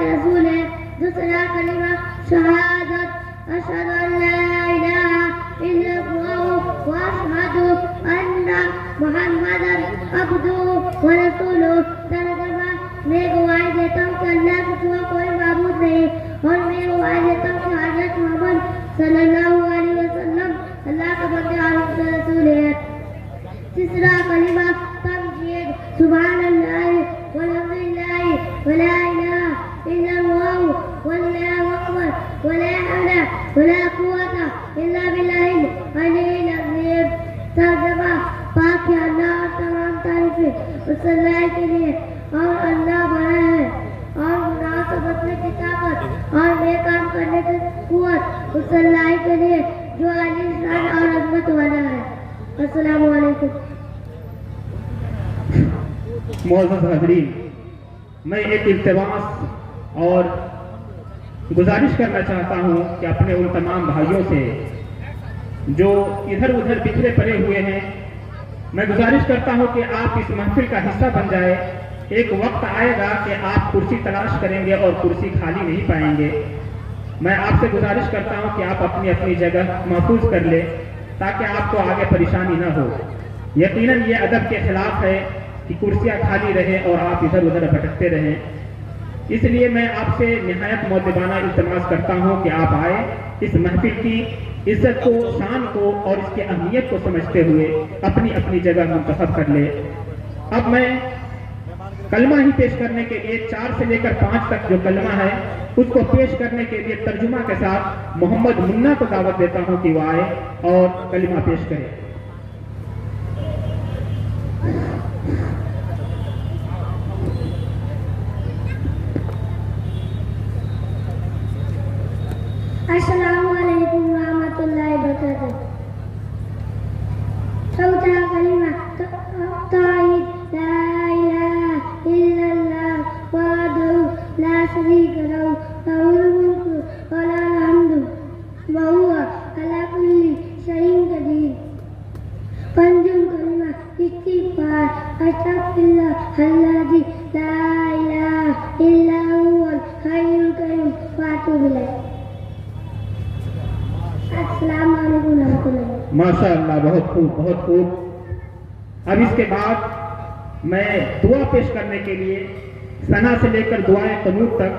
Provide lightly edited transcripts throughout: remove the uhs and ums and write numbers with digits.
رسول ہے. دوسرا کلمہ شہادت اشہد ان لا الہ الا اللہ واشہد ان محمدا عبدہ ورسولہ. ترجمہ میں گواہی دیتا ہوں کہ اللہ کے سوا کوئی معبود نہیں اور میں گواہی دیتا ہوں کہ حضرت محمد صلی اللہ علیہ وسلم اللہ کا بندہ اور اس کا رسول ہے. تیسرا کلمہ تمجید سبحان اللہ والحمد للہ ولا الہ الا اللہ واللہ اکبر ولا حول ولا قوة الا باللہ العلی العظیم. ترجمہ پاک ہے اللہ اور تمام تعریفیں اس اللہ کے لیے اور اللہ بڑا ہے اور گناہ سے بچنے کی طاقت اور نیک کام کرنے کی قوت اس اللہ کے لیے جو علی شان اور عظمت والا ہے. السلام علیکم. معزز حاضرین، میں ایک التماس اور گزارش کرنا چاہتا ہوں کہ اپنے ان تمام بھائیوں سے جو ادھر ادھر بکھرے پڑے ہوئے ہیں، میں گزارش کرتا ہوں کہ آپ اس محفل کا حصہ بن جائے. ایک وقت آئے گا کہ آپ کرسی تلاش کریں گے اور کرسی خالی نہیں پائیں گے. میں آپ سے گزارش کرتا ہوں کہ آپ اپنی اپنی جگہ محفوظ کر لیں تاکہ آپ کو آگے پریشانی نہ ہو. یقیناً یہ ادب کے خلاف ہے کہ کرسیاں خالی رہیں اور آپ ادھر ادھر بھٹکتے رہیں. اس لیے میں آپ سے نہایت مؤدبانہ التماس کرتا ہوں کہ آپ آئے، اس محفل کی عزت کو، شان کو اور اس کی اہمیت کو سمجھتے ہوئے اپنی اپنی جگہ منتخب کر لیں. اب میں کلمہ ہی پیش کرنے کے لیے 4 سے لے کر 5 تک جو کلمہ ہے اس کو پیش کرنے کے لیے ترجمہ کے ساتھ محمد منا کو دعوت دیتا ہوں کہ وہ آئے اور کلمہ پیش کرے. السلام علیکم ورحمۃ اللہ وبرکاتہ. چوتھا کلمہ توحید لا الہ الا اللہ وحدہ لا شریک لہ لہ الملک وله الحمد وهو على كل شيء قدیر. پنجم کلمہ استغفار استغفر اللہ الذی لا الہ الا هو الحی القیوم واتوب الیہ. السلام علیکم ورحمۃ اللہ. ماشاء اللہ، بہت خوب بہت خوب. اب اس کے بعد میں دعا پیش کرنے کے لیے ثنا سے لے کر دعائیں قنوت تک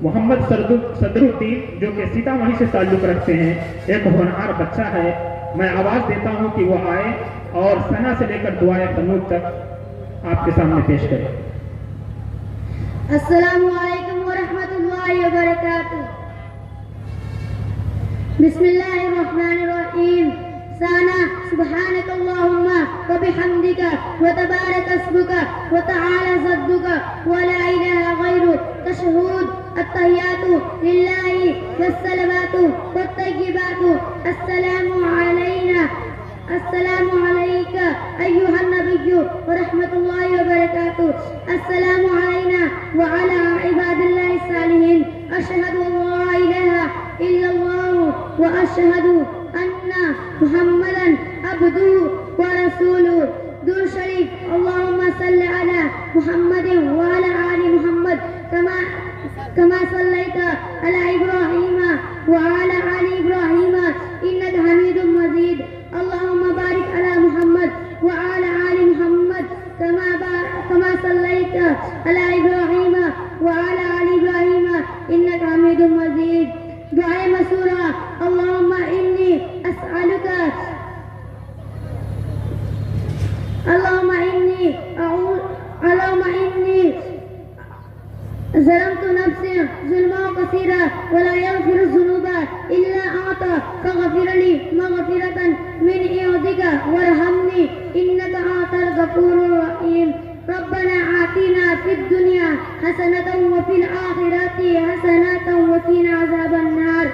محمد صدر الدین جو کہ سیتامڑھی سے تعلق رکھتے ہیں، ایک ہونہار بچہ ہے، میں آواز دیتا ہوں کہ وہ آئے اور ثنا سے لے کر دعائیں قنوت تک آپ کے سامنے پیش کرے. السلام علیکم ورحمۃ اللہ وبرکاتہ. بسم اللہ الرحمن الرحیم. ثنا سبحانک اللہم وبحمدک وتبارک اسمک وتعالی جدک ولا الہ غیرک. تشہد التحیات للہ والصلوات والطیبات. السلام علینا السلام علیک ایہا النبی ورحمۃ اللہ وبرکاتہ. السلام علینا وعلی عباد اللہ الصالحین. اشہد ان لا الہ الا اللہ واشہد ان محمدا عبدہ ورسولہ. درود شریف. اللہم صل علی محمد وعلی آل محمد كما صليت على إبراهيم وعلى آل إبراهيم إنك حميد مجيد. اللهم بارك على محمد وعلى آل محمد كما صليت على إبراهيم وعلى آل إبراهيم إنك حميد مجيد. دعاء مسورة. اللهم إني أسألك ظلمت نفسي ظلما كثيرا ولا يغفر الذنوب إلا أنت فاغفر لي مغفرة من عندك وارحمني إنك أنت الغفور الرحيم. ربنا آتنا في الدنيا حسنة وفي الآخرة حسنة وقنا عذاب النار.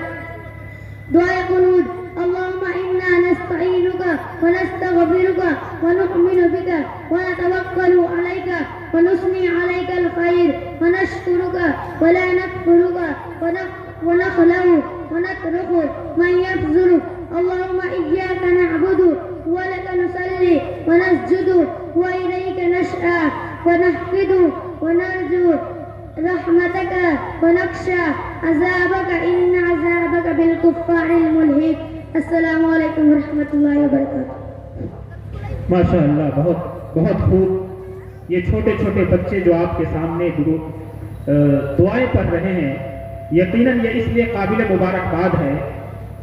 دعاء قنوت. اللهم إنا نستعينك ونستغفرك ونؤمن بك ونتوكل عليك ونثني عليك الخير ونشكرك ولا نكفرك ونخلع ونترك من يفجرك. اللهم إياك نعبد ولك نصلي ونسجد وإليك نسعى ونحفد ونرجو رحمتك ونخشى عذابك إن عذابك بالكفار الملحق. السلام علیکم ورحمۃ اللہ وبرکاتہ. ماشاء اللہ، بہت بہت خوب. یہ چھوٹے چھوٹے بچے جو آپ کے سامنے دعائیں پڑھ رہے ہیں، یقیناً یہ اس لیے قابل مبارکباد ہے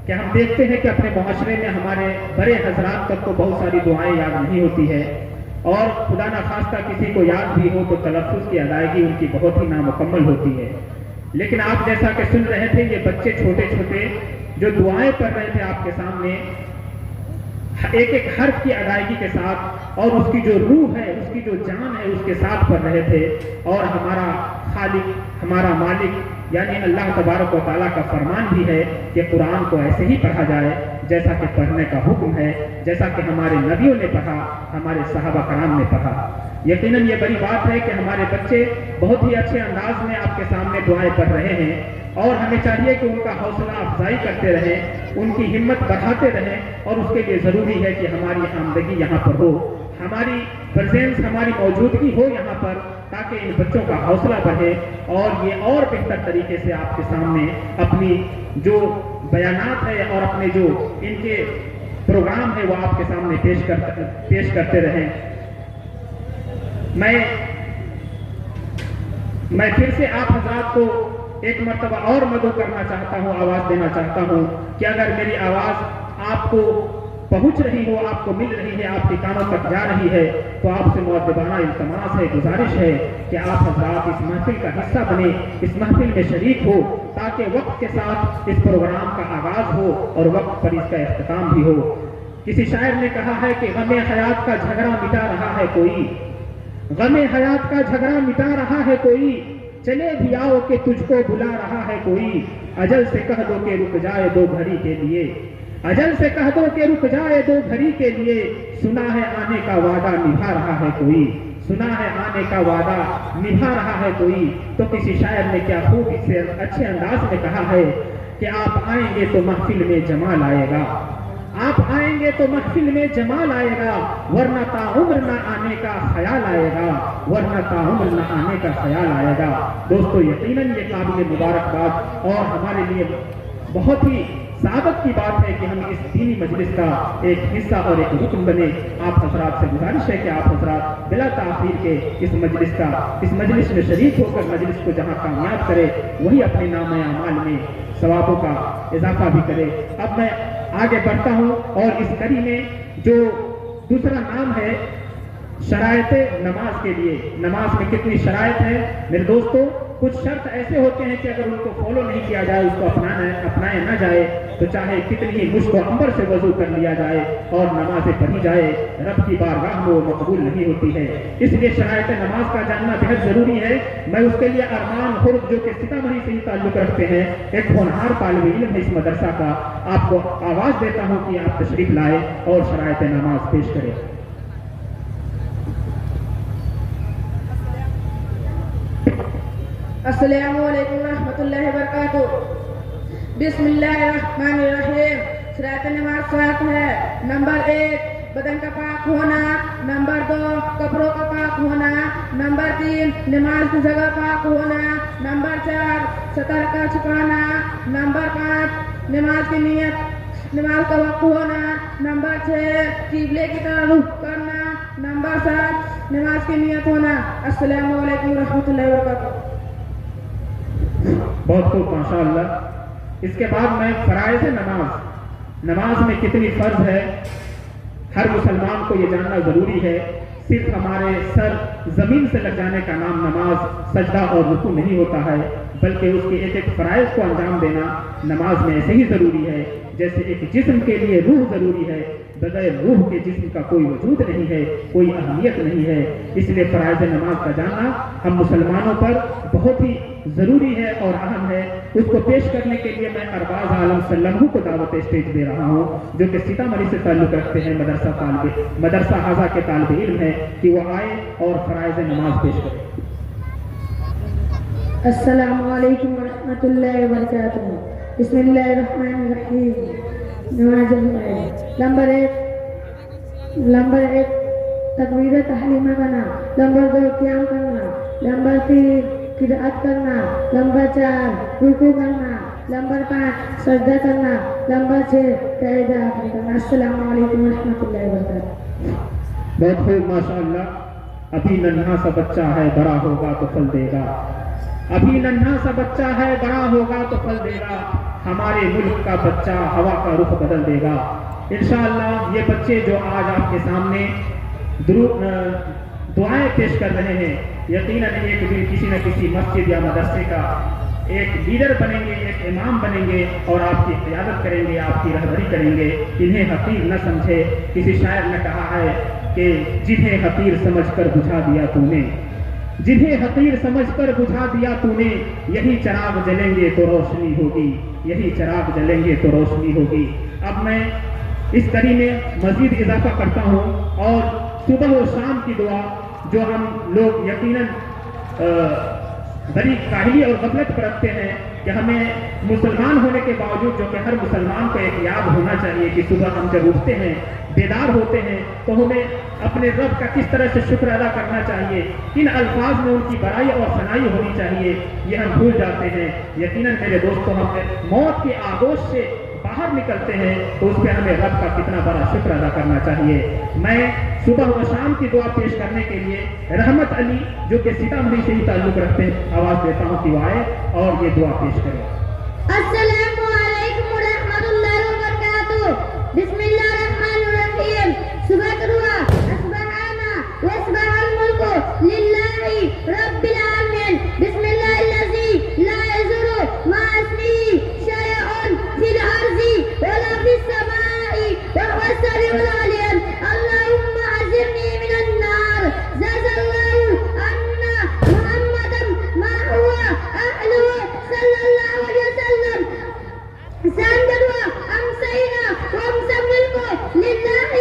کہ ہم دیکھتے ہیں کہ اپنے معاشرے میں ہمارے بڑے حضرات تک کو بہت ساری دعائیں یاد نہیں ہوتی ہے، اور خدا نخواستہ کسی کو یاد بھی ہو تو تلفظ کی ادائیگی ان کی بہت ہی نامکمل ہوتی ہے. لیکن آپ جیسا کہ سن رہے تھے، یہ بچے چھوٹے چھوٹے جو دعائیں پڑھ رہے تھے آپ کے سامنے، ایک ایک حرف کی ادائیگی کے ساتھ اور اس کی جو روح ہے، اس کی جو جان ہے، اس کے ساتھ پڑھ رہے تھے. اور ہمارا خالق، ہمارا مالک یعنی اللہ تبارک و تعالیٰ کا فرمان بھی ہے کہ قرآن کو ایسے ہی پڑھا جائے جیسا کہ پڑھنے کا حکم ہے، جیسا کہ ہمارے نبیوں نے پڑھا، ہمارے صحابہ کرام نے پڑھا. یقیناً یہ بڑی بات ہے کہ ہمارے بچے بہت ہی اچھے انداز میں آپ کے سامنے دعائیں پڑھ رہے ہیں، اور ہمیں چاہیے کہ ان کا حوصلہ افزائی کرتے رہیں، ان کی ہمت بڑھاتے رہیں. اور اس کے لیے ضروری ہے کہ ہماری آمدگی یہاں پر ہو، ہماری پریزنس، ہماری موجودگی ہو یہاں پر، تاکہ ان بچوں کا حوصلہ بڑھے اور یہ اور بہتر طریقے سے آپ کے سامنے اپنی جو بیانات ہے اور اپنے جو ان کے پروگرام ہے وہ آپ کے سامنے پیش کرتے رہیں. میں پھر سے آپ حضرات کو ایک مرتبہ اور مدعو کرنا چاہتا ہوں، آواز دینا چاہتا ہوں کہ اگر میری آواز آپ کو پہنچ رہی ہو، آپ کو مل رہی ہے، آپ کے کانوں تک جا رہی ہے، تو آپ سے مؤدبانہ التماس ہے، گزارش ہے کہ آپ حضرات اس محفل کا حصہ بنے، اس محفل میں شریک ہو، تاکہ وقت کے ساتھ اس پروگرام کا آغاز ہو اور وقت پر اس کا اختتام بھی ہو. کسی شاعر نے کہا ہے کہ غم حیات کا جھگڑا مٹا رہا ہے کوئی، غم حیات کا جھگڑا مٹا رہا ہے کوئی، چلے بھی آؤ کہ تجھ کو بلا رہا ہے کوئی، اجل سے کہہ دو کہ رک جائے دو گھڑی کے لیے، اجل سے کہہ دو کہ رک جائے دو گھڑی کے لیے، سنا ہے آنے کا وعدہ نبھا رہا ہے کوئی، سنا ہے آنے کا وعدہ نبھا رہا ہے کوئی. تو کسی شاعر نے کیا خوب اس سے اچھے انداز میں کہا ہے کہ آپ آئیں گے تو محفل میں جمال آئے گا، آپ آئیں گے تو محفل میں جمال آئے گا، ورنہ تا عمر نہ آنے کا خیال آئے گا، ورنہ تا عمر نہ آنے کا خیال آئے گا. دوستو، یقیناً یہ قابل مبارکباد اور ہمارے لیے بہت ہی سعادت کی بات ہے کہ ہم اس دینی مجلس کا ایک حصہ اور ایک رکن بنے. آپ حضرات سے گزارش ہے کہ آپ حضرات بلا تاخیر کے اس مجلس میں شریک ہو کر مجلس کو جہاں کامیاب کرے، وہی اپنے نام اعمال میں ثوابوں کا اضافہ بھی کرے. اب میں آگے بڑھتا ہوں اور اس کڑی میں جو دوسرا نام ہے شرائط نماز کے لیے. نماز میں کتنی شرائط ہے میرے دوستو؟ کچھ شرط ایسے ہوتے ہیں کہ اگر ان کو فالو نہیں کیا جائے، اس کو اپنایا نہ جائے، تو چاہے کتنی ہی مشق و عنبر سے وضو کر لیا جائے اور نمازیں پڑھی جائے، رب کی بارگاہ میں وہ مقبول نہیں ہوتی ہے. اس لیے شرائط نماز کا جاننا بہت ضروری ہے. میں اس کے لیے ارمان خرد جو کہ سیتامڑھی سے ہی تعلق رکھتے ہیں، ایک ہونہار طالب علم ہے اس مدرسہ کا، آپ کو آواز دیتا ہوں کہ آپ تشریف لائے اور شرائط نماز پیش کریں. السلام علیکم ورحمۃ اللہ وبرکاتہ. بسم اللہ الرحمن الرحیم. شرائط نماز 7 ہے. نمبر 1 بدن کا پاک ہونا، نمبر 2 کپڑوں کا پاک ہونا، نمبر 3 نماز کی جگہ پاک ہونا، نمبر 4 سطر کا چھپانا، نمبر 5 نماز کی نیت، نماز کا وقت ہونا، نمبر 6 قبلے کی طرف رخ کرنا، نمبر 7 نماز کی نیت ہونا. السلام علیکم ورحمۃ اللہ وبرکاتہ. بہت خوب، ماشاء اللہ. اس کے بعد میں فرائض نماز میں کتنی فرض ہے ہر مسلمان کو یہ جاننا ضروری ہے. صرف ہمارے سر زمین سے لگ جانے کا نام نماز، سجدہ اور رکوع نہیں ہوتا ہے، بلکہ اس کے ایک ایک فرائض کو انجام دینا نماز میں ایسے ہی ضروری ہے جیسے ایک جسم کے لیے روح ضروری ہے. بغیر روح کے جسم کا کوئی وجود نہیں ہے، کوئی اہمیت نہیں ہے. اس لیے فرائض نماز کا جاننا ہم مسلمانوں پر بہت ہی ضروری ہے اور اہم ہے. اس کو پیش کرنے کے لیے میں ارباز عالم سلمہ کو دعوت اسٹیج دے رہا ہوں، جو کہ سیتامڑھی سے تعلق رکھتے ہیں، مدرسہ حاضہ کے طالب علم ہیں، کہ وہ آئے اور فرائض نماز پیش کریں. السلام علیکم ورحمۃ اللہ وبرکاتہ. بسم اللہ الرحمن الرحیم. نماز نمبر 1 تکبیر تحریمہ کرنا، نمبر 2 قیام کرنا، نمبر 3 قرأت کرنا. نمبر 4 رکوع کرنا. نمبر 5 سجدہ کرنا. نمبر 6 قاعدہ کرنا. السلام علیکم ورحمۃ اللہ وبرکاتہ. بہت خوب ماشاءاللہ. ابھی ننھا سا بچہ ہے بڑا ہوگا تو پھل دے گا. ابھی ننھا سا بچہ ہے بڑا ہوگا تو پھل دے گا. ہمارے ملک کا بچہ ہوا کا رخ بدل دے گا انشاءاللہ. یہ بچے جو آج آپ کے سامنے دعائیں پیش کر رہے ہیں, یقیناً ایک دن کسی نہ کسی مسجد یا مدرسے کا ایک لیڈر بنیں گے, ایک امام بنیں گے اور آپ کی قیادت کریں گے, آپ کی رہبری کریں گے. انہیں حقیر نہ سمجھے. کسی شاعر نے کہا ہے کہ جنہیں حقیر سمجھ کر بجھا دیا تو نے, جنہیں حقیر سمجھ کر بجھا دیا تو نے, یہی چراغ جلیں گے تو روشنی ہوگی, یہی چراغ جلیں گے تو روشنی ہوگی. اب میں اس کڑی میں مزید اضافہ کرتا ہوں اور صبح و شام کی دعا جو ہم لوگ یقیناً بڑی کاہلی اور غفلت برتتے ہیں کہ ہمیں مسلمان ہونے کے باوجود, جو کہ ہر مسلمان کو ایک یاد ہونا چاہیے کہ صبح ہم جب اٹھتے ہیں بیدار ہوتے ہیں تو ہمیں اپنے رب کا کس طرح سے شکر ادا کرنا چاہیے, کن الفاظ میں ان کی بڑائی اور ثنائی ہونی چاہیے, یہ ہم بھول جاتے ہیں. یقیناً میرے دوستوں, ہم موت کے آغوش سے باہر نکلتے ہیں تو اس پہ ہمیں رب کا کتنا بڑا شکر ادا کرنا چاہیے. میں صبح و شام کی دعا پیش کرنے کے لیے رحمت علی جو کہ سیتامڑھی سے ہی تعلق رکھتے ہیں آواز دیتا ہوں کہ وہ آئے اور یہ دعا پیش کریں. السلام علیکم ورحمۃ اللہ وبرکاتہ. بسم اللہ الرحمن الرحیم. صبح کی دعا. سبحانہ وسبح الملک للہ رب العالمین. بسم اللہ الذی لا یضر مع اسمہ شیء فی الارض ولا فی السماء وهو السمیع العلیم. اللهم اجرنی من النار. جزا اللہ ان محمدا ما هو اهله صلی اللہ علیہ وسلم. سندروا امسينا وامسى الملك لله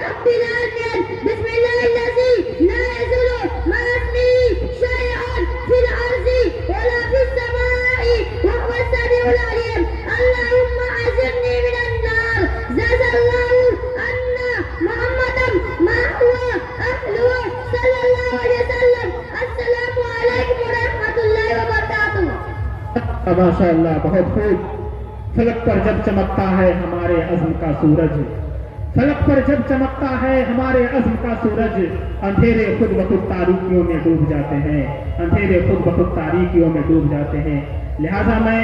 رب العالمين. بسم الله الذي لا يزول مع اسمه شيء في الارض ولا في السماء وهو السميع العليم. اللهم اجرني من النار. جزا الله ان محمدا ما هو اهله صلى الله عليه وسلم. السلام عليكم ورحمة الله وبركاته. ماشاء اللہ, بہت خوب. فلک پر جب چمکتا ہے ہمارے عزم کا سورج, فلک پر جب چمکتا ہے ہمارے عزم کا سورج, اندھیرے خود بخود تاریکیوں میں ڈوب جاتے ہیں, اندھیرے خود بخود تاریکیوں میں ڈوب جاتے ہیں. لہذا میں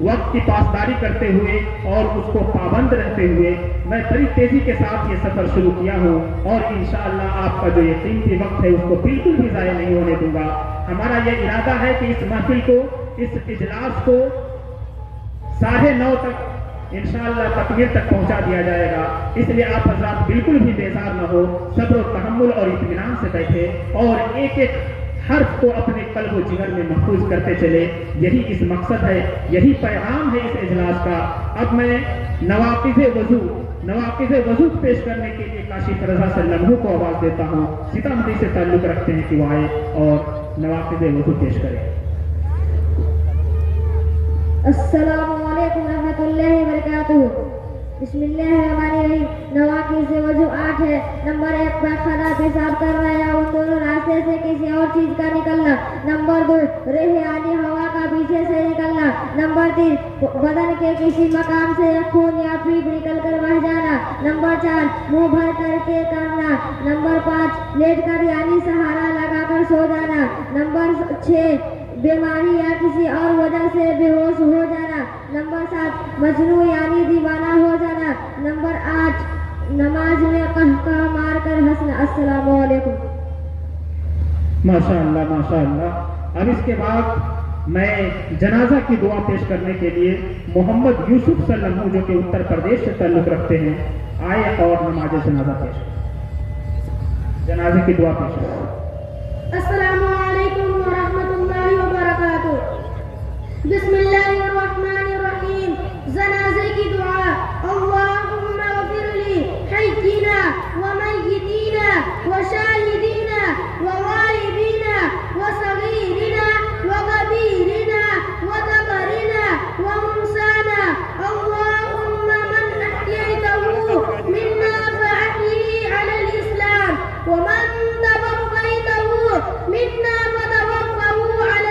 وقت کی پاسداری کرتے ہوئے اور اس کو پابند رہتے ہوئے میں بڑی تیزی کے ساتھ یہ سفر شروع کیا ہوں اور انشاءاللہ آپ کا جو یہ قیمتی وقت ہے اس کو بالکل بھی ضائع نہیں ہونے دوں گا. ہمارا یہ ارادہ ہے کہ اس محفل کو, اس اجلاس کو 9:30 تک انشاءاللہ تکمیل تک پہنچا دیا جائے گا. اس لیے آپ حضرات بالکل بھی بیزار نہ ہو, صبر و تحمل اور اطمینان سے بیٹھے اور ایک ایک حرف کو اپنے قلب و جگر میں محفوظ کرتے چلے. یہی اس مقصد ہے, یہی پیغام ہے اس اجلاس کا. اب میں نواقض وضو پیش کرنے کے لیے کاشف رضا سے لمحوں کو آواز دیتا ہوں. سیتامڑھی سے تعلق رکھتے ہیں کہ وہ آئے اور نواقض وضو پیش کریں. السلام علیکم ورحمۃ اللہ وبرکاتہ. بسم اللہ الرحمن الرحیم. نواقض وضو 8 ہے. نمبر 1 خلا پیشاب کرنا یا ان دونوں راستے سے کسی اور چیز کا نکلنا. نمبر 2 ریح یعنی ہوا کا پیچھے سے نکلنا. نمبر 3 بدن کے کسی مقام سے خون یا پیپ نکل کر بہ جانا. نمبر 4 منہ بھر کر کے کرنا. نمبر 5 لیٹ کر یعنی سہارا لگا کر سو جانا. نمبر 6 بیماری یا کسی اور وجہ سے بے ہوش ہو جانا. نمبر 7 مجنون یعنی دیوانہ ہو جانا. نمبر 8 نماز میں قہقہ مار کر ہنسنا. السلام علیکم. ماشاءاللہ ماشاءاللہ. اب اس کے بعد میں جنازہ کی دعا پیش کرنے کے لیے محمد یوسف صلی اللہ علیہ وسلم جو کہ اتر پردیش سے تعلق رکھتے ہیں آئے اور نماز جنازہ پیش کریں. جنازے کی دعا پیش کریں. السلام علیکم ورحمۃ اللہ وبرکاتہ. بسم اللہ الرحمن الرحیم. جنازے کی دعا. اللہم اغفر لی حینا ومیتینا وشاہدینا وغائبینا وصغیرنا وکبیرنا وذکرنا وانثانا. اللہم من احییتہ منا فاحیہ علی الاسلام ومن توفیتہ منا فتوفہ علی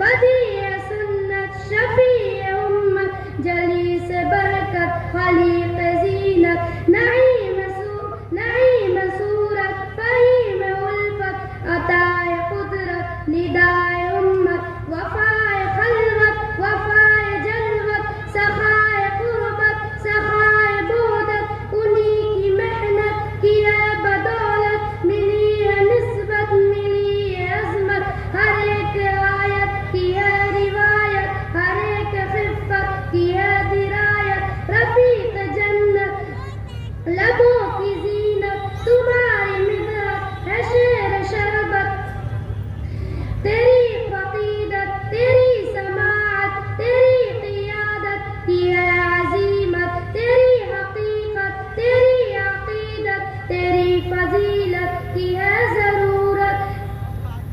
بدیع سنت شفیع امت جلیس برکت خلیق زینت نعیم صورت فہیم الفت عطائے قدرت ندائے امت وفائے خلوت وفائے جلوت سخائے قربت سخائے بودت انہی کی محنت کی ہے بدولت ملی ہے نسبت ملی ہے عظمت ہر ایک آیت کی ہے روایت ہر ایک خفت کی ہے درایت رفیق جنت لبوں کی زینت تمہاری مدحت ہے شعر شربت تیری عقیدت تیری سماعت تیری قیادت کی ہے عزیمت تیری حقیقت تیری عقیدت تیری فضیلت کی ہے ضرورت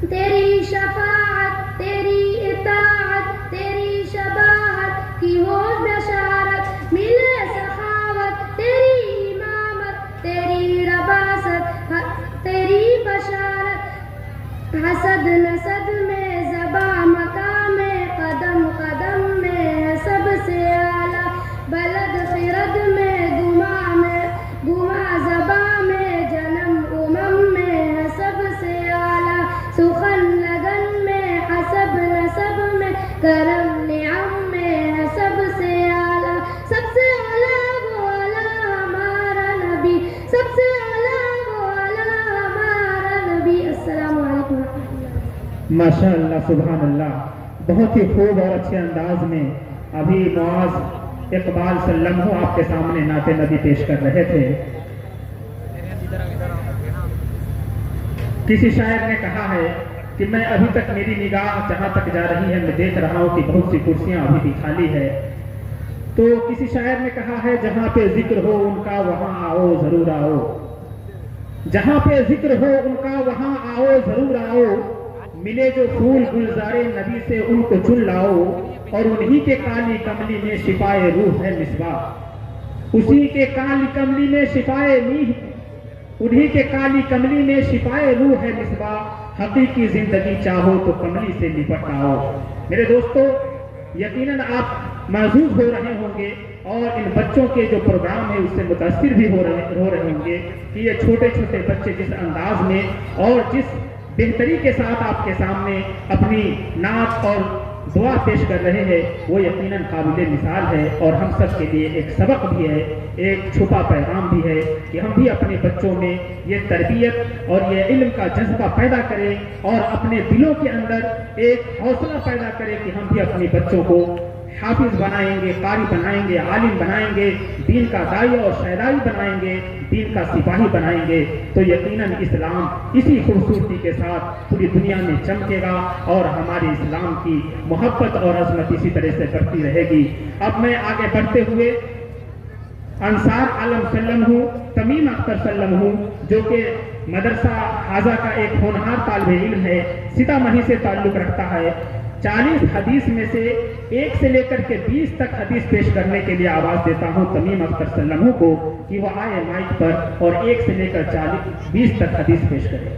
تیری شفاعت تیری اطاعت تیری شباہت کی ہو بشارت ملے سخاوت تیری امامت تیری رباست تیری بشارت حسد نسد میں زباں مقام قدم قدم میں ہے سب سے اعلیٰ بلد خرد میں گما زباں میں جنم امم میں ہے سب سے اعلیٰ سخن لگن میں حسب نسب میں کرم نعم میں ہے سب سے اعلیٰ سب سے اعلیٰ وہ اعلیٰ ہمارا نبی سب سے اعلیٰ وہ اعلیٰ ہمارا نبی السلام علیکم ماشاء اللہ سبحان اللہ بہت ہی خوب اور اچھے انداز میں ابھی معاذ اقبال سلم ہو آپ کے سامنے نعت نبی پیش کر رہے تھے. کسی شاعر نے کہا ہے کہ میں ابھی تک میری نگاہ جہاں تک جا رہی ہے میں دیکھ رہا ہوں کہ بہت سی کرسیاں ابھی بھی خالی ہے. تو کسی شاعر نے کہا ہے جہاں پہ ذکر ہو ان کا وہاں آؤ ضرور آؤ. جہاں پہ ذکر ہو ان کا وہاں آؤ ضرور آؤ. ملے جو پھول گلزارے نبی سے ان کو چن لاؤ. اور انہی کے کالی کملی میں شفائے روح ہے مصباح. اسی کے کالی کملی میں شفائے انہی کے کالی کملی میں شفائے روح ہے مصباح. حقیقی زندگی چاہو تو کملی سے لپٹ آؤ. میرے دوستو یقیناً آپ محظوظ ہو رہے ہوں گے اور ان بچوں کے جو پروگرام ہے اس سے متاثر بھی ہو رہے ہوں گے کہ یہ چھوٹے چھوٹے بچے جس انداز میں اور جس بہتری کے ساتھ آپ کے سامنے اپنی نعت اور دعا پیش کر رہے ہیں وہ یقیناً قابل مثال ہے اور ہم سب کے لیے ایک سبق بھی ہے ایک چھپا پیغام بھی ہے کہ ہم بھی اپنے بچوں میں یہ تربیت اور یہ علم کا جذبہ پیدا کریں اور اپنے دلوں کے اندر ایک حوصلہ پیدا کریں کہ ہم بھی اپنے بچوں کو حافظ بنائیں گے قاری بنائیں گے عالم بنائیں گے دین کا داعیہ اور شہدائی بنائیں گے دین کا سپاہی بنائیں گے تو یقیناً اسلام اسی خوبصورتی کے ساتھ پوری دنیا میں چمکے گا اور ہمارے اسلام کی محبت اور عظمت اسی طرح سے بڑھتی رہے گی. اب میں آگے بڑھتے ہوئے انصار عالم سلم ہوں تمیم اختر سلم ہوں جو کہ مدرسہ حاضہ کا ایک ہونہار طالب علم ہے سیتامڑھی سے تعلق رکھتا ہے. 40 حدیث میں سے 1 سے لے کر کے 20 تک حدیث پیش کرنے کے لیے آواز دیتا ہوں تمیم اختر سلموں کو کہ وہ آئے مائک پر اور 1 سے لے کر 20 تک حدیث پیش کریں.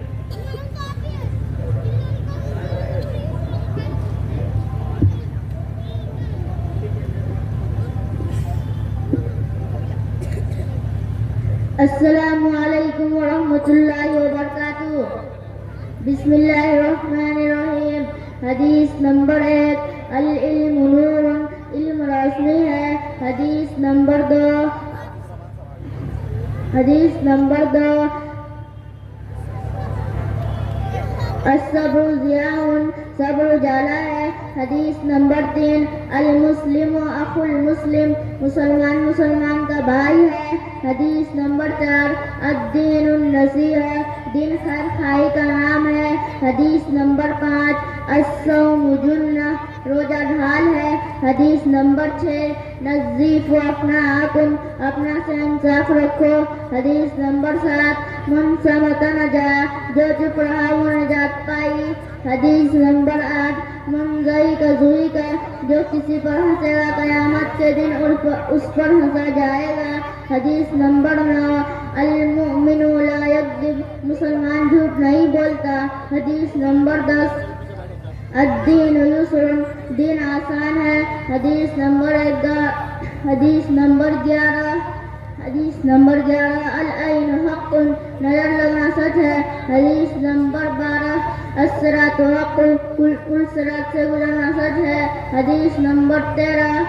السلام علیکم ورحمۃ اللہ وبرکاتہ. بسم اللہ الرحمن الرحیم. حدیث نمبر 1 العلم نور علم روشنی ہے. حدیث نمبر 2 الصبر ضیاء صبر اجالا ہے. حدیث نمبر 3 المسلم اخو المسلم مسلمان کا بھائی ہے. حدیث نمبر 4 الدین النصیحہ دین خیر خائی کا نام ہے. حدیث نمبر 5 الصوم جنہ روزہ ڈھال ہے. حدیث نمبر 6 نظیفوا اپناکم اپنا سے انصاف رکھو. حدیث نمبر 7 من صمت نجا جو چپ رہا وہ نجات پائی. حدیث نمبر 8 من ضحک کا جو کسی پر ہنسے گا قیامت کے دن اس پر ہنسا جائے گا. حدیث نمبر 9 المؤمن لا یکذب مسلمان جھوٹ نہیں بولتا. حدیث نمبر 10 الدین یسر، دین آسان ہے۔ حدیث نمبر 11 العین حق، نظر لگنا سچ ہے۔ حدیث نمبر 12 الصراط حق، پل صراط سے گزرنا سچ ہے۔ حدیث نمبر 13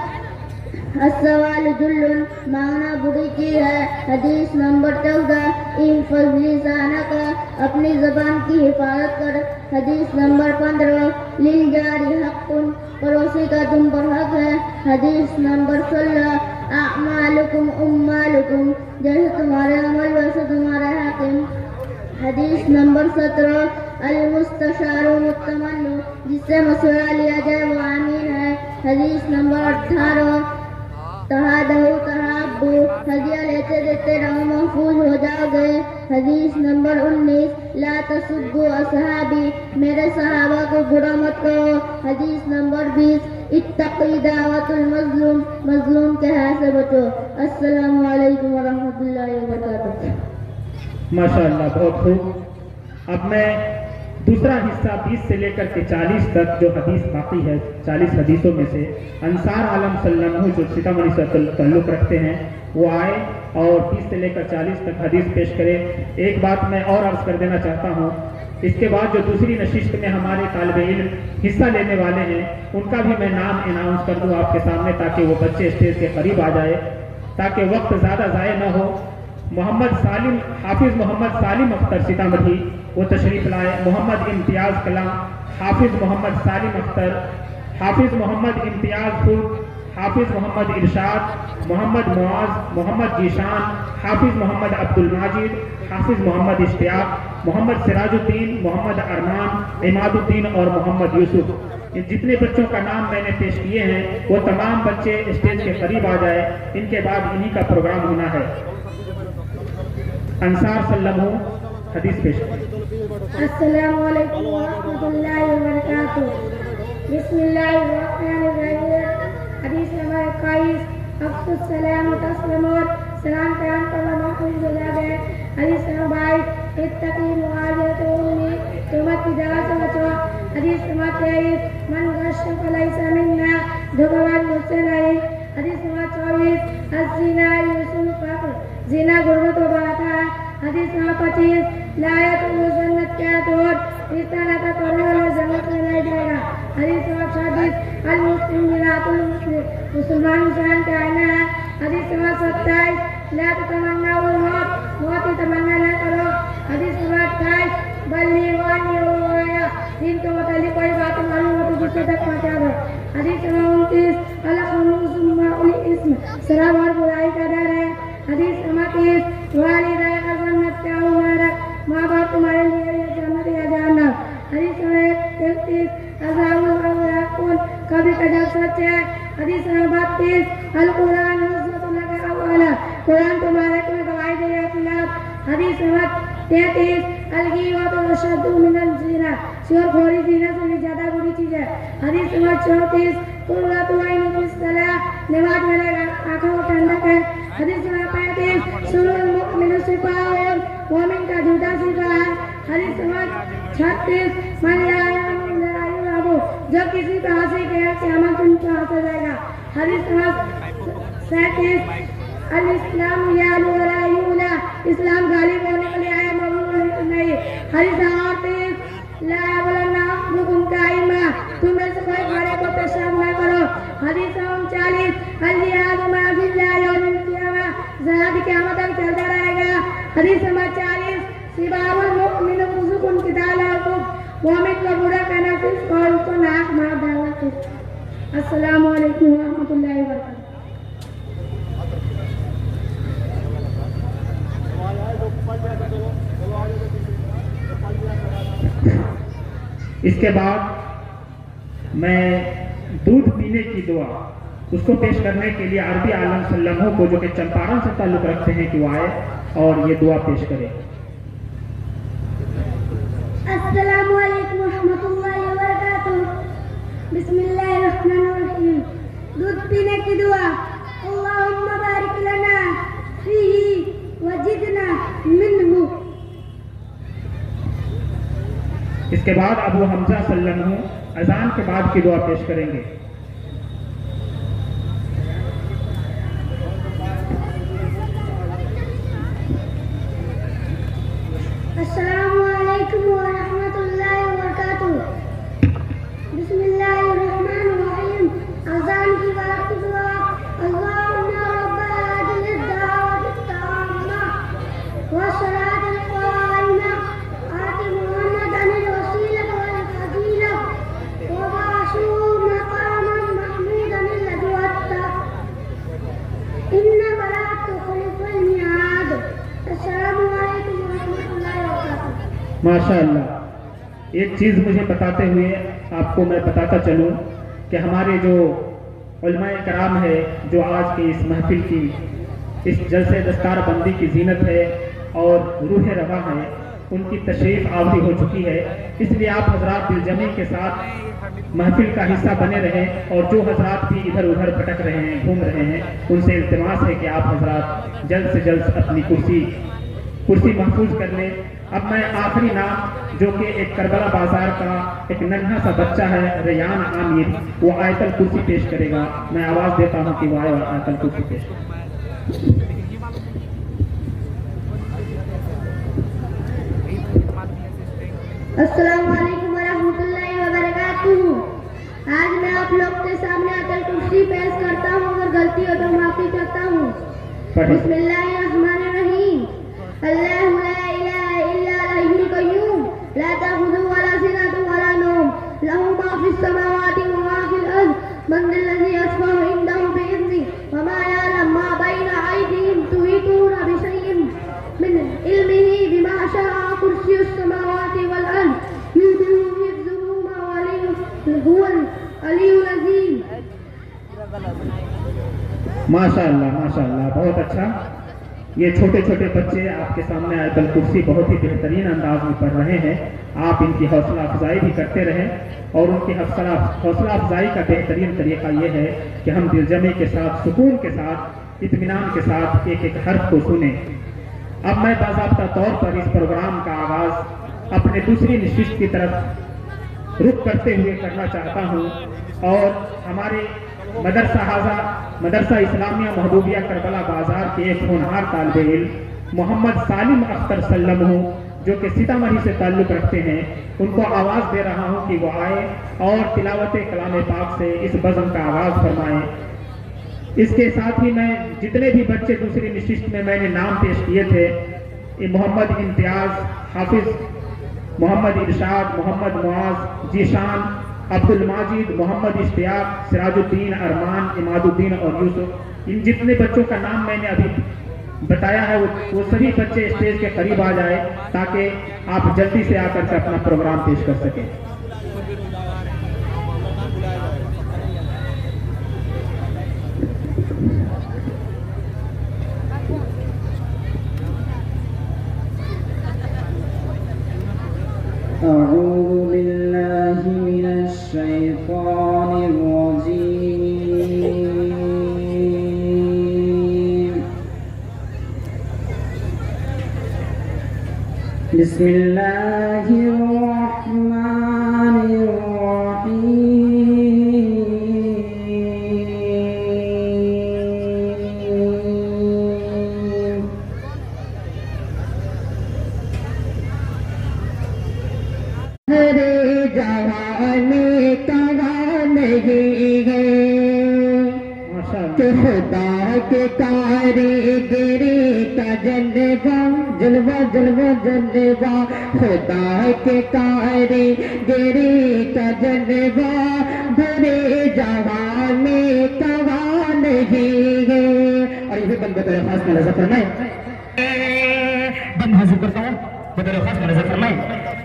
السوال جل، مانگنا بری چیز ہے۔ حدیث نمبر 14 احفظ لسانک، اپنی زبان کی حفاظت کر۔ حدیث نمبر 15 للجاری حق، پڑوسی کا تم پر حق ہے۔ حدیث نمبر 16 اعمالکم اموالکم، جیسے تمہارے عمل ویسے تمہارا حاکم۔ حدیث نمبر 17 المستشار مؤتمن، جس سے مشورہ لیا جائے وہ آمین ہے۔ حدیث نمبر 18 تہادہو تہابو، ہدیہ لیتے دیتے رہو محفوظ ہو جاؤ گے۔ حدیث نمبر 19 لا تسبوا اصحابی، میرے صحابہ کو برا مت کرو۔ حدیث نمبر 20 اتقی دعوت المظلوم، مظلوم کے ہاتھ سے بچو۔ السلام علیکم ورحمۃ اللہ وبرکاتہ۔ ماشاء اللہ، بہت خوب۔ اب میں دوسرا حصہ 20 سے لے کر کے 40 تک جو حدیث باقی ہے، 40 حدیثوں میں سے انصار عالم صلی اللہ علیہ وسلم جو سیتامڑھی سے تعلق رکھتے ہیں وہ آئے اور 20 سے لے کر 40 تک حدیث پیش کرے۔ ایک بات میں اور عرض کر دینا چاہتا ہوں، اس کے بعد جو دوسری نشست میں ہمارے طالب علم حصہ لینے والے ہیں ان کا بھی میں نام اناؤنس کر دوں آپ کے سامنے، تاکہ وہ بچے اسٹیج کے قریب آ جائے، تاکہ وقت زیادہ ضائع نہ ہو۔ حافظ محمد سالم اختر سیتامڑھی وہ تشریف لائے۔ محمد امتیاز کلام، حافظ محمد سالم اختر، حافظ محمد امتیاز خود، حافظ محمد ارشاد، محمد معاذ، محمد جیشان، حافظ محمد عبد الماجد، حافظ محمد اشتیاق، محمد سراج الدین، محمد ارمان، عماد الدین اور محمد یوسف۔ ان جتنے بچوں کا نام میں نے پیش کیے ہیں وہ تمام بچے اسٹیج کے قریب آ جائے، ان کے بعد انہی کا پروگرام ہونا ہے۔ انصار صلی اللہ علیہ وسلم حدیث پیش کریں۔ السلام علیکم ورحمۃ اللہ وبرکاتہ۔ بسم اللہ الرحمن الرحیم۔ حدیث نمبر 21 افشوا السلام تسلمون، سلام قیام کرنا محفوظ ہو جائے۔ حدیث نمبر 22 اتقی معاذۃ امی، تہمت کی جگہ سے بچو۔ حدیث نمبر 23 من غش فلیس منا، دھوکہ باز مجھ سے نہیں۔ حدیث نمبر 24 الزنا یوسف الفقر، زنا غربت کو بڑھاتا ہے۔ حدیث نمبر 25 لا يدخل جنت کیا دور، رشتہ ناتا کرنے والا جنت میں نہیں جائے گا۔ حدیث نمبر 26 المسلم مرآۃ المسلم، مسلمان مسلمان کا آئینہ ہے۔ حدیث نمبر 27 لا تتمنوا الموت، موت کی تمنا نہ کرو۔ حدیث نمبر 28 بلغوا عنی ولو آیہ، دین کے متعلق کوئی بات معلوم ہو تو دوسرے تک پہنچا دو۔ حدیث نمبر 29 الخموس ماء الاسم، شراب اور برائی کا ڈر ہے۔ حدیث نمبر 30 والدہ جنت کا مبارک، ماں باپ تمہارے لیے جنت یا جہنم۔ حدیث نمبر 31 عذاب الحق، کبھی کجب سچ ہے۔ حدیث نمبر 32 القرآن حجت لک اولا، قرآن تمہارے کو گواہی دے گا خلاف۔ حدیث نمبر 33 الغیبۃ اشد من الزنا، شور خوری زنا سے بھی زیادہ بری چیز ہے۔ حدیث نمبر 34 قرۃ عین فی الصلاۃ، نماز میں آنکھوں کو ٹھنڈک ہے۔ حدیث نمبر 35 سر المؤمن صفاء، مومن کا جوتا صفا ہے۔ حدیث نمبر 36 من لا یامن لا یرحم، جو کسی پہ ہنسی کے قیامت ان پر ہنسا جائے گا۔ حدیث نمبر 37 الاسلام یعلو ولا یعلا، اسلام غالب ہونے کے لیے آیا مغلوب ہونے کو نہیں۔ حدیث نمبر 38 لا یبلغن احدکم قائما، تم میں سے کوئی کھڑے کو پیشاب نہ کرو۔ حدیث نمبر 40 الجہاد مع فی اللہ یوم القیامہ، جہاد قیامت تک چلتا رہے گا۔ حدیث نمبر 40 سباب المؤمن فسوق قتال الکفر، مومن کو برا کہنا فسق اور اس کو ناک مار ڈالنا فسق۔ السلام علیکم ورحمۃ اللہ وبرکاتہ۔ اس کے بعد میں دودھ پینے کی دعا اس کو پیش کرنے کے لیے عربی عالم صلی اللہ علیہ وسلم کو جو کہ چمپارن سے تعلق رکھتے ہیں کہ وہ آئے اور یہ دعا پیش کرے۔ السلام علیکم ورحمۃ اللہ وبرکاتہ۔ بسم اللہ الرحمن الرحیم۔ دودھ پینے کی دعا، اللہم بارک لنا فیہ وزدنا منہ۔ اس کے بعد ابو حمزہ صلی اللہ علیہ وسلم اذان کے بعد کی دعا پیش کریں گے۔ السلام علیکم ورحمۃ اللہ وبرکاتہ۔ بسم اللہ الرحمن الرحیم۔ اذان کی بات کی دعا۔ اللہم رب هذه الدعوة التامة والصلاة القائمة آت محمدا الوسيلة والفضيلة وابعثه مقاما محمودا الذي وعدته إنك لا تخلف الميعاد۔ السلام علیکم ورحمۃ اللہ وبرکاتہ۔ ماشاءاللہ، ایک چیز مجھے بتاتے ہوئے آپ کو میں بتاتا چلوں کہ ہمارے جو علماء کرام ہے، جو آج کی اس محفل کی، اس جلسے دستار بندی کی زینت ہے اور روح رواں ہے، ان کی تشریف آوری ہو چکی ہے۔ اس لیے آپ حضرات دل جمعی کے ساتھ محفل کا حصہ بنے رہیں، اور جو حضرات بھی ادھر ادھر بھٹک رہے ہیں، گھوم رہے ہیں، ان سے التماس ہے کہ آپ حضرات جلد سے جلد اپنی کرسی محفوظ کر لیں۔ اب میں آخری نام، جو کہ ایک کربلا بازار کا ایک ننھا سا بچہ ہے، ریان عامر، وہ آیت الکرسی پیش کرے گا۔ میں آواز دیتا ہوں کہ وہ آئے اور آیت الکرسی پیش کرے۔ السلام علیکم ورحمۃ اللہ وبرکاتہ۔ آج میں آپ لوگ کے سامنے آیت الکرسی پیش کرتا ہوں، اگر غلطی ہو تو معافی چاہتا ہوں۔ بسم اللہ الرحمن الرحیم۔ اللہ لا الہ الا الحی القیوم لا تأخذہ ولا سنۃ ولا نوم لہ ما فی السماوات وما فی الارض من ذا الذی یشفع عندہ بإذنہ وما یعلم ما بین ایدیہم یحیطون بشیء من علمہ بما شاء کرسی السماوات والارض یؤتیہ حفظہما وهو العلی العظیم۔ ماشاءاللہ ماشاءاللہ، بہت اچھا۔ یہ چھوٹے چھوٹے بچے آپ کے سامنے آیت الکرسی بہت ہی بہترین انداز میں پڑھ رہے ہیں۔ آپ ان کی حوصلہ افزائی بھی کرتے رہیں، اور ان کی حوصلہ افزائی کا بہترین طریقہ یہ ہے کہ ہم دل جمعی کے ساتھ، سکون کے ساتھ، اطمینان کے ساتھ ایک ایک حرف کو سنیں۔ اب میں باضابطہ طور پر اس پروگرام کا آغاز اپنے دوسری نشست کی طرف رخ کرتے ہوئے کرنا چاہتا ہوں، اور ہمارے مدرسہ اسلامیہ محبوبیہ کربلا بازار کے ایک ہونہار طالب علم محمد سالم اختر سلم، جو کہ سیتامڑھی سے تعلق رکھتے ہیں، ان کو آواز دے رہا ہوں کہ وہ آئے اور تلاوت کلام پاک سے اس بزم کا آغاز فرمائیں۔ اس کے ساتھ ہی میں جتنے بھی بچے دوسری نشست میں نے نام پیش کیے تھے، محمد امتیاز، حافظ محمد ارشاد، محمد معاذ، جیشان، عبد الماجد، محمد اشتیاق، سراج الدین، ارمان، اماد الدین اور یوسف، ان جتنے بچوں کا نام میں نے ابھی بتایا ہے، وہ سبھی بچے اسٹیج کے قریب آ جائے تاکہ آپ جلدی سے آ کر کے اپنا پروگرام پیش کر سکیں۔ أعوذ بالله من الشيطان الرجيم بسم الله الرحمن الرحيم ہرے جوان کہاں نہیں ہے کہ خدا کے کاریگری کا جلوہ جلوہ جلوہ جلوہ، خدا کے کاریگری کا جلوہ بھرے جوان کہاں نہیں ہے۔ اور یہ بھی بند بطور خاص میں نظر فرمائے، بند حاضر کرتا ہوں بطور خاص میں نظر فرمائے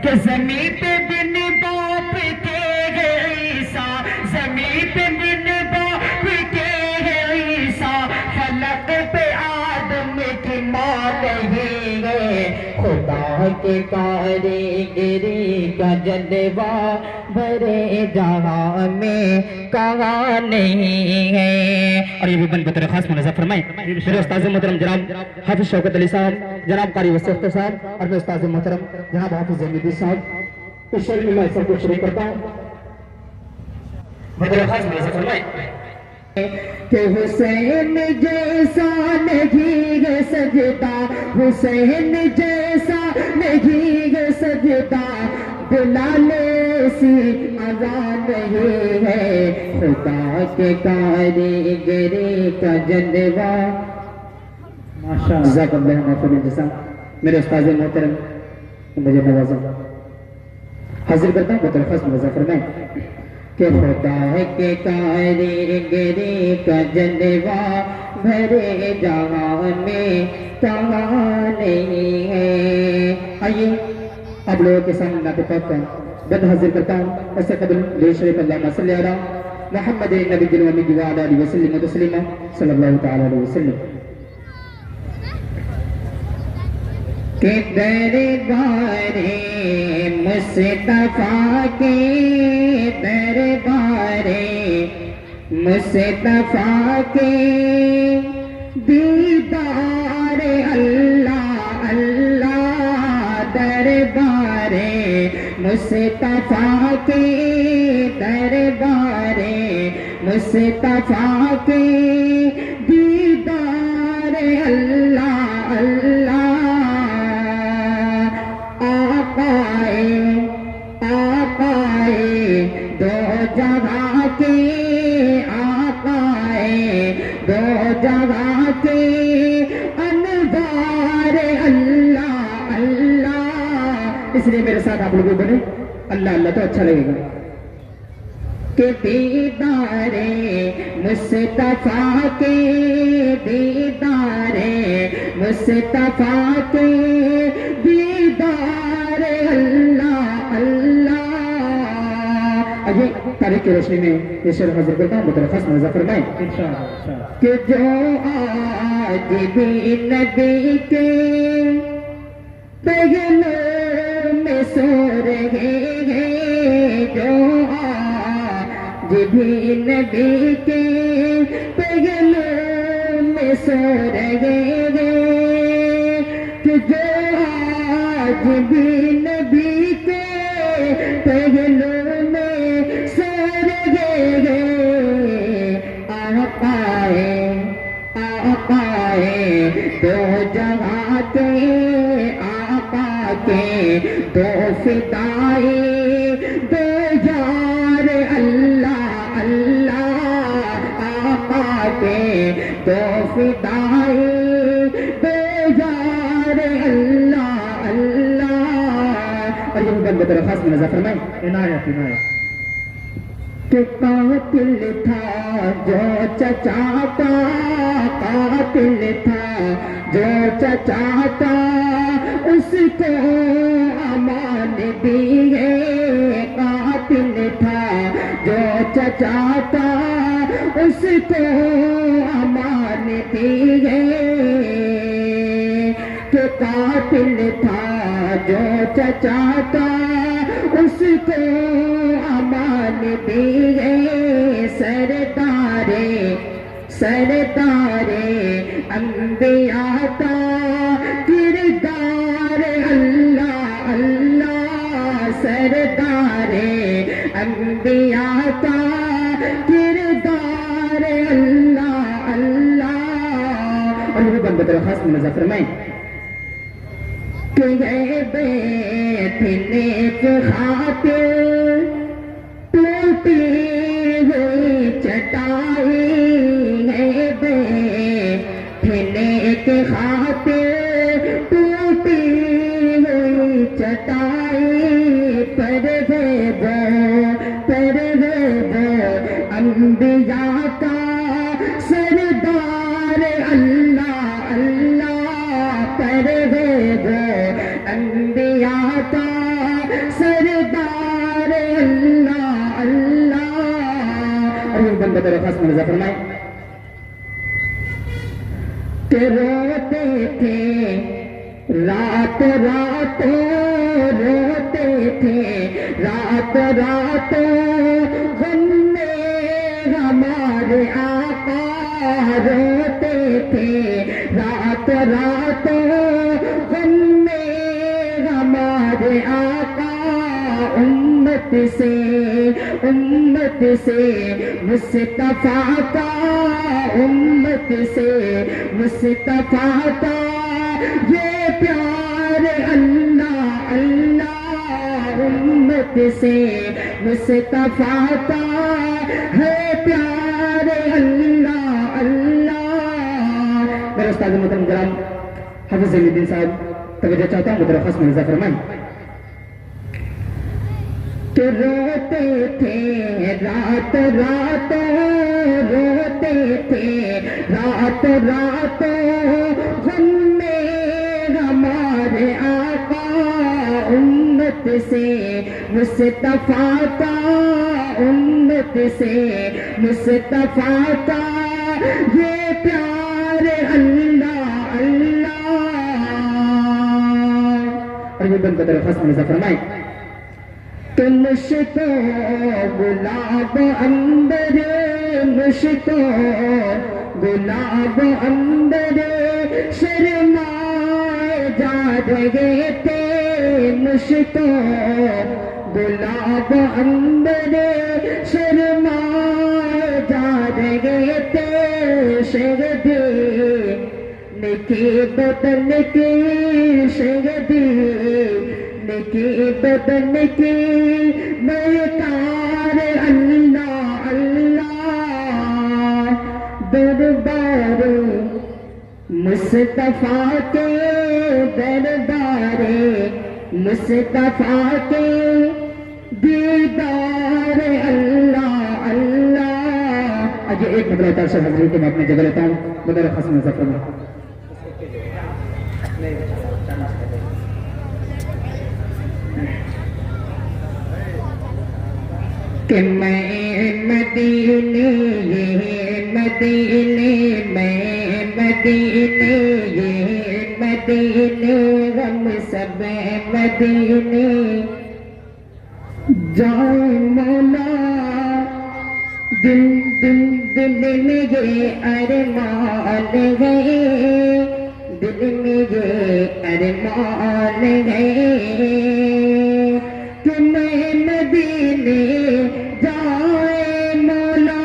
کہ زمین پہ بن باپ کے ہے عیسیٰ، زمین پہ بن باپ کے ہے عیسیٰ، فلک پہ آدم کی ماں نہیں ہے، خدا کے کاریگری کا جلوہ بھرے جہاں میں کہاں نہیں ہے۔ اور یہ بھی بند بطور خاص میں نظر فرمائے میرے استاذ محترم جناب حافظ شوکت علی صاحب، جناب قاری وسیع اختر صاحب، اور میرے استاذ محترم جناب حافظ زین الدین صاحب۔ اس شعر میں سب کو شروع کرتا ہوں۔ بدرخواست میں فرمائیں کہ حسین جیسا نہیں ہے سجدہ، حسین جیسا نہیں ہے سجدہ، بلال سی اذان نہیں ہے، خدا کے کاریگری کا جلوہ. ماشاء اللہ. جزاک اللہ خیر الجزا. میرے استاد محترم مجھے نوازا، حاضر کرتا ہوں بدرخواست میں فرمائیں کہ خدا کے کاریگری کا جلوہ بھرے جہاں میں کہاں نہیں ہے. آئیے آپ لوگوں کے سامنے نعت پاک کا بند حاضر کرتا ہوں. اس سے قبل درود شریف اللہم صلی علی محمد نبی الومی وعلی آلہ وسلم تسلیما صلی اللہ تعالی علیہ وسلم. کہ دربار مصطفیٰ کے، دربار مصطفیٰ کے دیدار اللہ اللہ، دربار مصطفیٰ کے، دربار مصطفیٰ کے دیدار اللہ اللہ. دو جگہ کے آقائے، دو جگہ کے انوار اللہ اللہ. اس لیے میرے ساتھ آپ لوگوں بنے اللہ اللہ تو اچھا لگے گا. کہ دیدار مصطفیٰ کے، دیدار مصطفیٰ کے دیدار اللہ اللہ. آئیے تاریخ کی روشنی میں یہ شعر حاضر کرتا ہوں. بدرخواست میں فرمائیں انشاءاللہ. کہ جو آج بھی نبی کے پہلو میں سو رہے ہیں، جو آج بھی نبی کے پہلو میں سو رہے ہیں، کہ جو آج بھی نبی کے پہلو میں سو رہے ہیں، آقائے آقائے دو جگہ کے، آقا کے دو فدائے، دو یار اللہ اللہ، آقا کے دو فدائے، دو یار اللہ اللہ. اور یہ بند درخواست میں نظر فرمائیں. عنایت عنایت. کہ قاتل تھا جو چچا کا، قاتل تھا جو چچا کا، اس کو امان دی ہے. قاتل تھا جو چچا کا، اس کو امان دی ہے. کہ قاتل تھا جو چچا کا، اس کو امان دی ہے. سردار سردار انبیاء کا کردار اللہ اللہ، سردار انبیاء کا کردار اللہ اللہ. اور یہ بند درخواست میں نظر فرمائیں کہ یہ بیٹھنے کی خاطر ٹوٹی ہوئی چٹائی ہے، بیٹھنے کی خاطر ٹوٹی ہوئی چٹائی، پر انبیاء کا سردار اللہ اللہ، پر انبیاء کا سردار اللہ اللہ. اور یہ بند درخواست میں نظر فرمائیں کہ روتے تھے رات رات، روتے تھے رات رات، غم میں ہمارے آقا، روتے تھے رات رات، غم میں ہمارے آقا. امت سے مصطفیٰ کا امت سے مصطفیٰ کا یہ پیار اللہ اللہ امت سے مصطفیٰ کا ہے پیار اللہ اللہ. میرے استاد محترم جناب حافظ زین الدین صاحب توجہ چاہتا ہوں درخواست میں رضا فرمائیں کہ روتے تھے رات رات روتے تھے رات رات غم میں ہمارے آقا امت سے مصطفیٰ کا امت سے مصطفیٰ کا یہ پیار اللہ اللہ. اور یہ بن بدر خاص میں فرمائیں کہ مشکو گلاب اندر مشکو گلاب اندر شرمائے جا رہے تھے مشکو گلاب اندر شرمائے جا رہے تھے شہدی نکی بدن کی شہدی نکی بدن کی بیکار اللہ اللہ دربار مصطفیٰ کے دربار مصطفیٰ کے دیدار اللہ اللہ. آج ایک مطلب ترشہ حضرت کو میں اپنے جگہ لیتا ہوں بدر خاص میں ظفر میں کہ میں مدینے یہ مدینے میں مدینے یہ مدینے غم سب مدینے جائے مولا دل دل دل میں یہ ارمان گئے دل میں یہ ارمان گئے کہ میں مدینے جائے مولا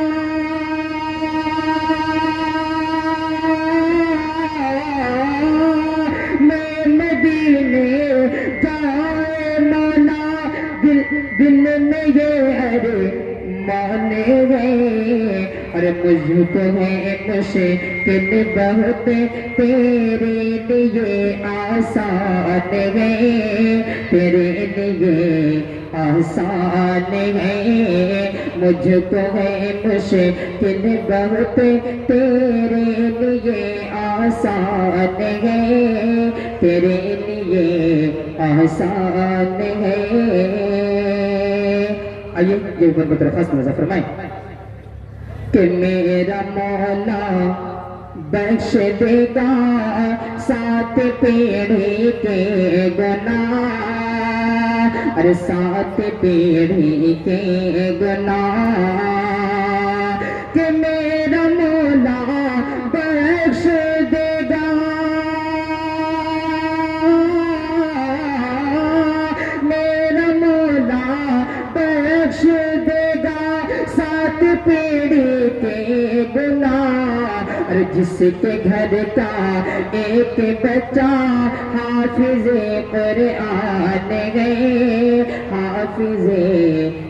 میں مدینے جائے مولا دل دل میں یہ ارمان گئے. اور مجھ کو ہے مشکل بہت تیرے لیے آسان ہے تیرے لیے آسان ہے مجھ کو ہے مشکل بہت تیرے لیے آسان ہے تیرے لیے آسان ہے. آئیے یہ اوپر درخواست میں فرمائیں کہ میرا مولا بخش دے گا 7 پیڑھی کے گناہ اور 7 پیڑھی کے گناہ کہ میرا مولا بخش دے گا میرا مولا بخش دے گا 7 پیڑھی کے گناہ. اور جس کے گھر کا ایک بچہ حافظ قرآن گئے حافظ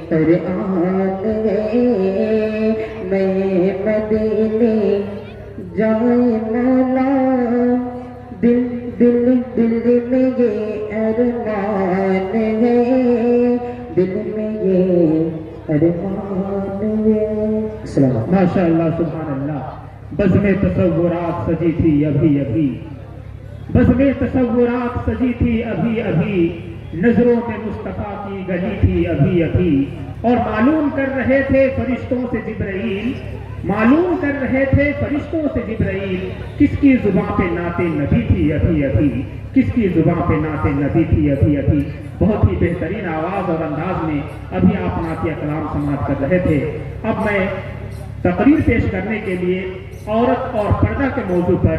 قرآن گئے میں مدینے جائے مولا دل دل دل میں یہ ارمان ہے دل میں یہ ارمان ہے. السلام علیکم. ماشاء اللہ سبحان اللہ. بزم تصورات سجی تھی ابھی ابھی بزم تصورات سجی تھی ابھی ابھی نظروں میں مصطفیٰ کی گلی تھی ابھی ابھی. اور معلوم کر رہے تھے فرشتوں سے جبرائیل معلوم کر رہے تھے فرشتوں سے جبرائیل کس کی زبان پہ نعت نبی تھی ابھی ابھی کس کی زبان پہ نعت نبی تھی ابھی ابھی. بہت ہی بہترین آواز اور انداز میں ابھی آپ نعت کلام سماعت کر رہے تھے. اب میں تقریر پیش کرنے کے لیے عورت اور پردہ کے موضوع پر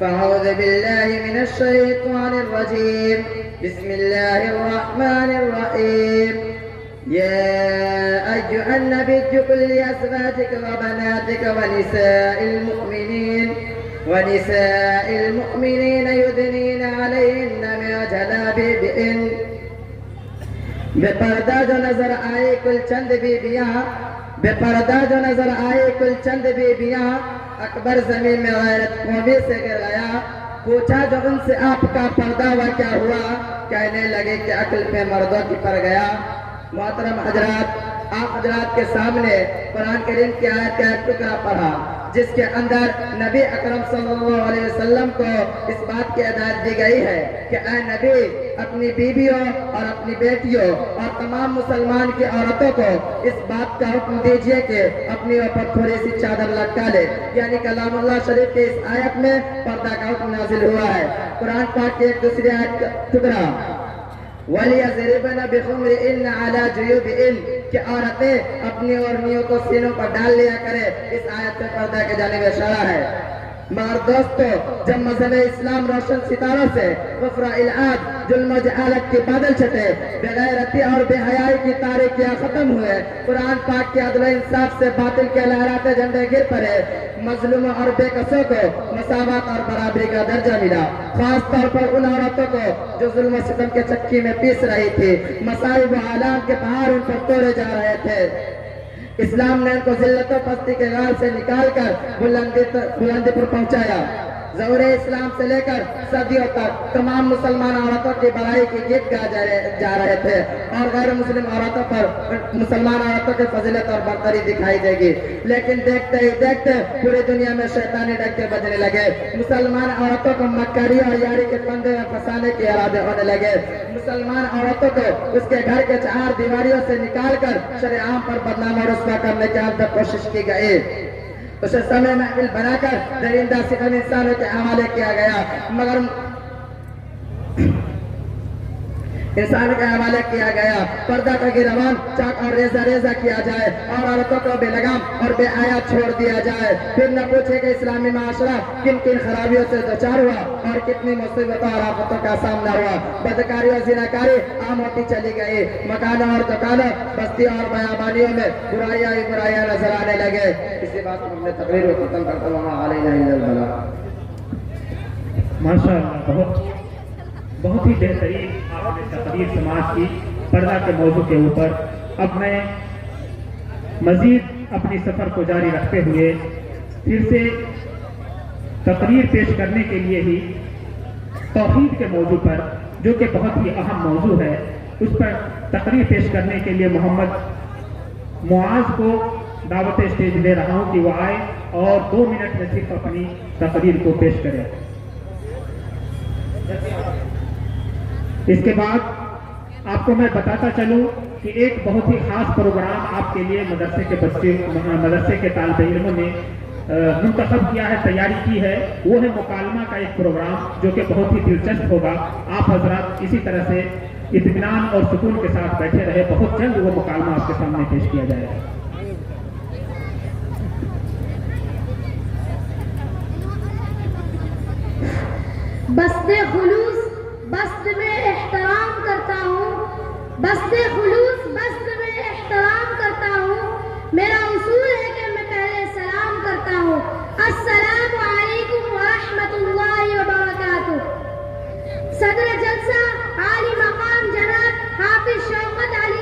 فأعوذ بالله من الشيطان الرجيم بسم الله الرحمن الرحيم يا أيها النبي قل لأزواجك وبناتك ونساء المؤمنين يدنين عليهن من جلابيبهن بے پردہ جو نظر آئے کل چند بیبیاں، بے پردہ جو نظر آئے کل چند بیبیاں، اکبر زمین میں غیرت قومی سے گر گیا، پوچھا جو ان سے آپ کا پردہ ہوا کیا ہوا، کہنے لگے کہ عقل پہ مردوں کی پڑ گیا۔ محترم حضرات، آپ حضرات کے سامنے قرآن کریم کی آیت کا ایک ٹکڑا پڑھا جس کے اندر نبی اکرم صلی اللہ علیہ وسلم کو اس بات کی ہدایت دی گئی ہے کہ اے نبی اپنی بیویوں اور اپنی بیٹیوں اور تمام مسلمان کی عورتوں کو اس بات کا حکم دیجئے کہ اپنی اوپر تھوڑی سی چادر لٹکا لے، یعنی کلام اللہ شریف کی اس آیت میں پردہ کا حکم نازل ہوا ہے۔ قرآن پاک کی ایک دوسری آیت کا ٹکڑا وَلْيَضْرِبْنَ بِخُمُرِهِنَّ عَلَى جُيُوبِهِنَّ کہ عورتیں اپنی اوڑھنیوں کو سینوں پر ڈال لیا کرے، اس آیت سے پردہ کی جانب اشارہ ہے۔ مگر دوستو، جب مذہب اسلام روشن ستاروں سے کفر الہاد، ظلم و جہالت کے بادل چھٹے، بے غیرتی اور بے حیائی کی تاریکیاں ختم ہوئے، قرآن پاک کے عدل و انصاف سے باطل کے لہراتے جھنڈے گر پڑے، مظلوموں اور بے کسوں کو مساوات اور برابری کا درجہ ملا، خاص طور پر ان عورتوں کو جو ظلم و ستم کے چکی میں پیس رہی تھی، مصائب و آلام کے پہاڑ ان پر توڑے جا رہے تھے۔ اسلام نے ان کو ذلت و پستی کے غار سے نکال کر بلندی پر پہنچایا۔ ظہور اسلام سے لے کر صدیوں تک تمام مسلمان عورتوں کی بڑائی کی گیت گائے جا رہے تھے اور غیر مسلم عورتوں پر مسلمان عورتوں کی فضیلت اور برتری دکھائی دے گی، لیکن دیکھتے ہی دیکھتے پوری دنیا میں شیطانی ڈنکے بجنے لگے، مسلمان عورتوں کو مکاری اور یاری کے پندے میں پھنسانے کے ارادے ہونے لگے، مسلمان عورتوں کو اس کے گھر کے چار دیواریوں سے نکال کر شرع عام پر بدنام اور رسوا کرنے کی اب تک کوشش کی گئی، اسے سمے محفل بنا کر درندہ صفت انسانوں کے حوالے کیا گیا، مگر انسان کے حوالے کیا گیا۔ پردہ کا گروان چاک اور ریزہ کیا جائے اور عورتوں کو بے لگام اور بے حیا چھوڑ دیا جائے، پھر نہ پوچھے کہ اسلامی معاشرہ کن کن خرابیوں سے دوچار ہوا اور کتنی مصیبتوں اور آفتوں کا سامنا ہوا۔ بدکاری اور زناکاری عام ہوتی چلی گئی، مکانوں اور دکانوں، بستیوں اور بیابانیوں میں برائیاں ہی برائیاں نظر آنے لگے۔ اسی بات کو اپنے تقریر کو ختم کرتا ہوں، علینا الا البلاغ۔ ماشاء اللہ، بہت ہی بہترین آپ نے تقریر سماعت کی پردہ کے موضوع کے اوپر۔ اب میں مزید اپنی سفر کو جاری رکھتے ہوئے پھر سے تقریر پیش کرنے کے لیے ہی توحید کے موضوع پر، جو کہ بہت ہی اہم موضوع ہے، اس پر تقریر پیش کرنے کے لیے محمد معاذ کو دعوت اسٹیج دے رہا ہوں کہ وہ آئے اور 2 منٹ میں صرف اپنی تقریر کو پیش کریں۔ اس کے بعد آپ کو میں بتاتا چلوں کہ ایک بہت ہی خاص پروگرام آپ کے لیے مدرسے کے طالب علموں نے منتخب کیا ہے، تیاری کی ہے، وہ ہے مکالمہ کا ایک پروگرام جو کہ بہت ہی دلچسپ ہوگا۔ آپ حضرات اسی طرح سے اطمینان اور سکون کے ساتھ بیٹھے رہے، بہت جلد وہ مکالمہ آپ کے سامنے پیش کیا جائے گا۔ بست خلوص بست میں احترام کرتا ہوں، بست خلوص بست میں احترام کرتا ہوں، میرا اصول ہے کہ میں پہلے سلام کرتا ہوں۔ السلام علیکم ورحمۃ اللہ وبرکاتہ۔ صدر جلسہ عالی مقام جناب حافظ شوکت علی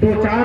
2-4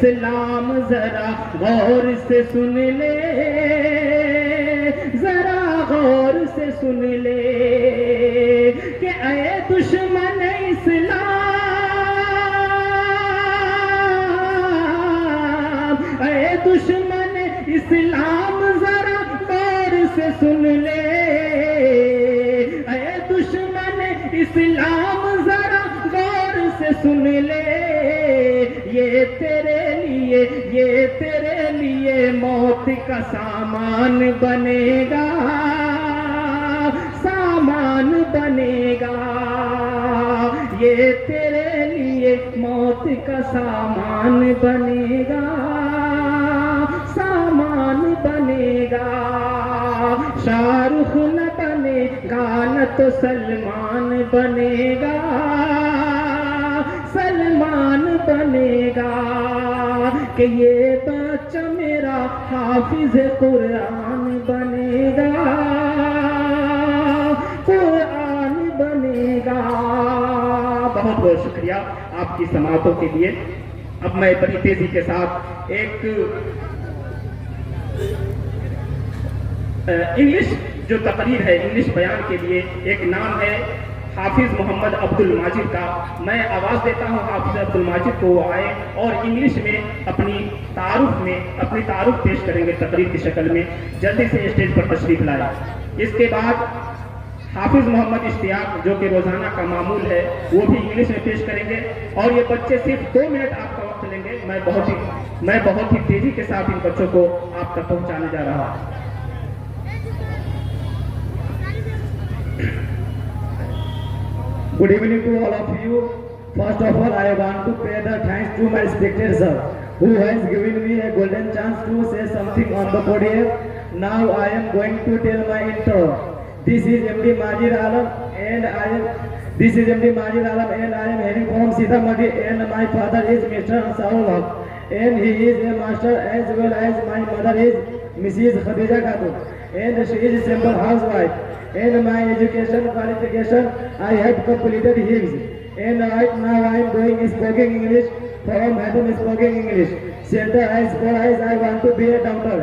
اسلام ذرا غور سے سن لے، ذرا غور سے سن لے کہ اے دشمن اسلام، اے دشمن اسلام ذرا غور سے سن لے، اے دشمن اسلام ذرا غور سے سن لے، یہ تیرے لیے موت کا سامان بنے گا، سامان بنے گا، یہ تیرے لیے موت کا سامان بنے گا، سامان بنے گا۔ شاہ رخ نہ بنے گا نہ تو سلمان بنے گا، سلمان بنے گا کہ یہ بچہ میرا حافظ قرآن بنے گا، قرآن بنے گا۔ بہت بہت شکریہ آپ کی سماعتوں کے لیے۔ اب میں بڑی تیزی کے ساتھ ایک انگلش جو تقریر ہے، انگلش بیان کے لیے ایک نام ہے حافظ محمد عبد الماجد کا، میں آواز دیتا ہوں حافظ عبد الماجد کو، وہ آئے اور انگلش میں اپنی تعارف پیش کریں گے تقریر کی شکل میں۔ جلدی سے اسٹیج پر تشریف لائے۔ اس کے بعد حافظ محمد اشتیاق جو کہ روزانہ کا معمول ہے وہ بھی انگلش میں پیش کریں گے، اور یہ بچے صرف 2 منٹ آپ کا وقت لیں گے۔ میں بہت ہی تیزی کے ساتھ ان بچوں کو آپ تک پہنچانے جا رہا ہوں۔ Good evening to all of you. First of all, I want to pay the thanks to my respected sir, who has given me a golden chance to say something on the podium. Now I am going to tell my intro. This is MD Majid Alam and I am hailing from Sitamarhi, and my father is Mr. Saul Haq, and he is a master, as well as my mother is Mrs. Khadija Khatun, and she is a simple housewife. And my education qualification, I have completed HIMS, and right now I am doing spoken English from Madam Spoken English Center. As far as I want to be a doctor,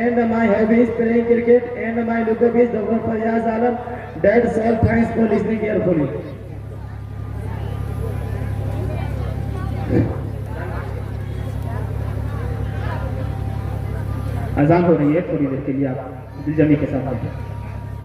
and my hobby is playing cricket, and my lookup is Dr. Faryaz Alam. That's all. Thanks for listening carefully. اذان ہو رہی ہے، تھوڑی دیر کے لیے آپ دل جمی کے ساتھ بیٹھیں۔